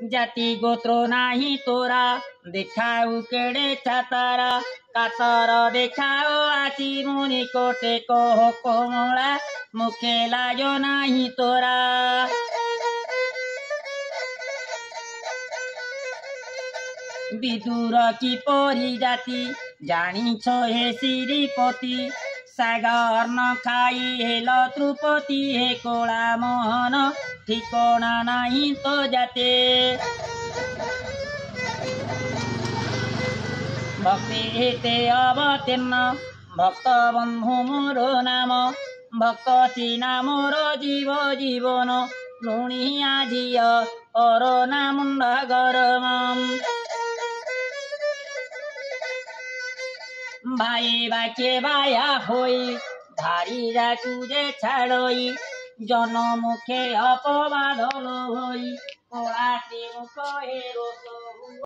জাতি গোত্র নাহি তোরা দেখাও কেড়ে ছাতারা কাতর দেখাও আছি মুনি কোটে কহ কমলা মুখে লাজ নাহি তোরা বিদুর কিপরি জাতি জানিছ হে শ্রীপতি সাগর ন খাই হেল ত্রুপতি হে কোলা মোহন ঠিকনা নাহি তো যাতে ভক্তি হেতে অবতীর্ণ ভক্ত বন্ধু মোর নাম ভক্ত চিনা মোর জীব জীবন লুণিয়া ঝিଅ অরনা মুন্ড গরম ভাই বাকে বায়া হই ধারি যাকু যে ছাড়ই জনমুখে অপবাদ হই কলাতে মুখ হে রোষ